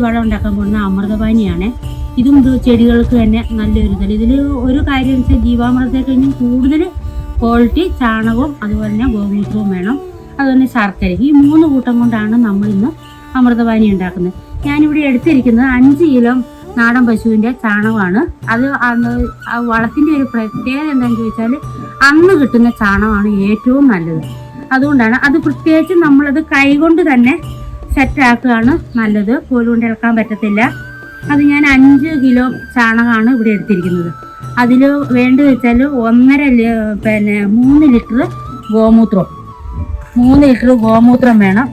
വളം ഉണ്ടാക്കാൻ പോകുന്ന അമൃതപാനിയാണ്. ഇതും ചെടികൾക്ക് തന്നെ നല്ലൊരു ഇതല്ല. ഇതിൽ ഒരു കാര്യം വെച്ചാൽ ജീവാമൃതത്തെ കഴിഞ്ഞും കൂടുതൽ ക്വാളിറ്റി ചാണകവും അതുപോലെ തന്നെ ഗോമൂത്രവും വേണം, അതുപോലെ തന്നെ ശർക്കര. ഈ 3 കൂട്ടം കൊണ്ടാണ് നമ്മളിന്ന് അമൃതപാനി ഉണ്ടാക്കുന്നത്. ഞാനിവിടെ എടുത്തിരിക്കുന്നത് 5 കിലോ നാടൻ പശുവിൻ്റെ ചാണകമാണ്. അത് വളത്തിൻ്റെ ഒരു പ്രത്യേകത എന്താണെന്ന് ചോദിച്ചാൽ അന്ന് കിട്ടുന്ന ചാണകമാണ് ഏറ്റവും നല്ലത്. അതുകൊണ്ടാണ് അത് പ്രത്യേകിച്ച് നമ്മളത് കൈകൊണ്ട് തന്നെ സെറ്റാക്കുകയാണ് നല്ലത്. കോലുകൊണ്ട് ഇളക്കാൻ പറ്റത്തില്ല. അത് ഞാൻ 5 കിലോ ചാണകമാണ് ഇവിടെ എടുത്തിരിക്കുന്നത്. അതിൽ വേണ്ടത് വെച്ചാൽ 3 ലിറ്റർ ഗോമൂത്രം, 3 ലിറ്റർ ഗോമൂത്രം വേണം.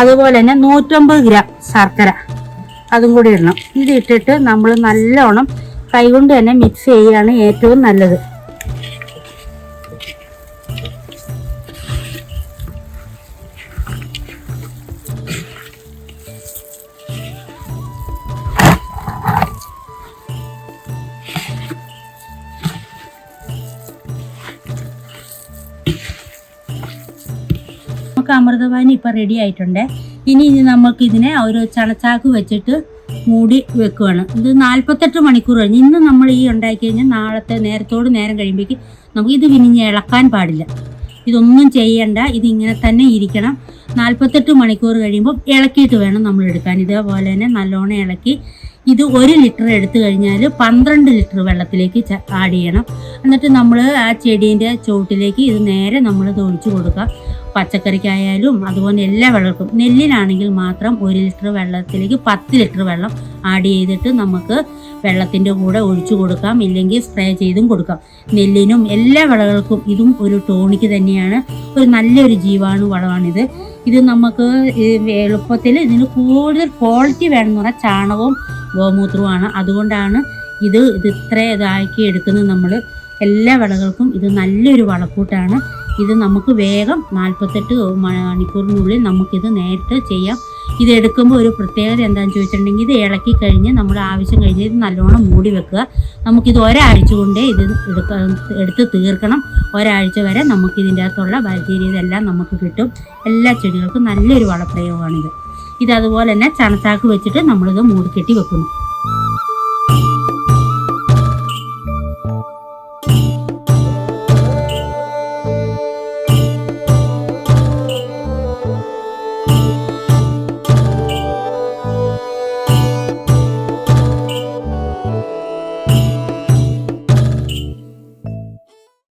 അതുപോലെ തന്നെ 150 ഗ്രാം ശർക്കര അതും കൂടി ഇടണം. ഇത് ഇട്ടിട്ട് നമ്മൾ നല്ലോണം കൈകൊണ്ട് തന്നെ മിക്സ് ചെയ്യുകയാണ് ഏറ്റവും നല്ലത്. നമുക്ക് അമൃതപാനി ഇപ്പം റെഡി ആയിട്ടുണ്ട്. ഇനി നമുക്ക് ഇതിനെ ഒരു ചണച്ചാക്ക് വെച്ചിട്ട് മൂടി വെക്കുകയാണ്. ഇത് 48 മണിക്കൂർ കഴിഞ്ഞ് ഇന്ന് നമ്മൾ ഈ ഉണ്ടാക്കി കഴിഞ്ഞാൽ നാളത്തെ നേരത്തോട് നേരം കഴിയുമ്പോഴേക്ക് നമുക്ക് ഇത് വിനിഞ്ഞ് ഇളക്കാൻ പാടില്ല. ഇതൊന്നും ചെയ്യണ്ട, ഇതിങ്ങനെ തന്നെ ഇരിക്കണം. 48 മണിക്കൂർ കഴിയുമ്പോൾ ഇളക്കിയിട്ട് വേണം നമ്മൾ എടുക്കാൻ. ഇതേപോലെ തന്നെ നല്ലോണം ഇളക്കി ഇത് 1 ലിറ്റർ എടുത്തു കഴിഞ്ഞാൽ 12 ലിറ്റർ വെള്ളത്തിലേക്ക് ആഡ് ചെയ്യണം. എന്നിട്ട് നമ്മൾ ആ ചെടീൻ്റെ ചുവട്ടിലേക്ക് ഇത് നേരെ നമ്മൾ ഒഴിച്ചു കൊടുക്കുക. പച്ചക്കറിക്കായാലും അതുപോലെ എല്ലാ വെള്ളർക്കും. നെല്ലിനാണെങ്കിൽ മാത്രം 1 ലിറ്റർ വെള്ളത്തിലേക്ക് 10 ലിറ്റർ വെള്ളം ആഡ് ചെയ്തിട്ട് നമുക്ക് വെള്ളത്തിൻ്റെ കൂടെ ഒഴിച്ചു കൊടുക്കാം, ഇല്ലെങ്കിൽ സ്പ്രേ ചെയ്തും കൊടുക്കാം. നെല്ലിനും എല്ലാ വിളകൾക്കും ഇതും ഒരു ടോണിക്ക് തന്നെയാണ്. ഒരു നല്ലൊരു ജീവാണു വളമാണിത്. ഇത് നമുക്ക് എളുപ്പത്തിൽ ഇതിന് കൂടുതൽ ക്വാളിറ്റി വേണമെന്ന് പറഞ്ഞാൽ ചാണകവും ഗോമൂത്രവുമാണ്. അതുകൊണ്ടാണ് ഇത് ഇത്ര ഇതാക്കി എടുക്കുന്നത്. നമ്മൾ എല്ലാ വിളകൾക്കും ഇത് നല്ലൊരു വളക്കൂട്ടാണ്. ഇത് നമുക്ക് വേഗം 48 മണിക്കൂറിനുള്ളിൽ നമുക്കിത് നേരിട്ട് ചെയ്യാം. ഇത് എടുക്കുമ്പോൾ ഒരു പ്രത്യേകത എന്താണെന്ന് ചോദിച്ചിട്ടുണ്ടെങ്കിൽ ഇത് ഇളക്കി കഴിഞ്ഞ് നമ്മൾ ആവശ്യം കഴിഞ്ഞ് ഇത് നല്ലോണം മൂടി വെക്കുക. നമുക്കിത് ഒരാഴ്ച കൊണ്ടേ ഇത് എടുത്ത് തീർക്കണം. ഒരാഴ്ച വരെ നമുക്കിതിൻ്റെ അകത്തുള്ള ബാക്ടീരിയ ഇതെല്ലാം നമുക്ക് കിട്ടും. എല്ലാ ചെടികൾക്കും നല്ലൊരു വളപ്രയോഗമാണിത്. ഇതതുപോലെ തന്നെ ചണച്ചാക്ക് വെച്ചിട്ട് നമ്മളിത് മൂടിക്കെട്ടി വെക്കുന്നു.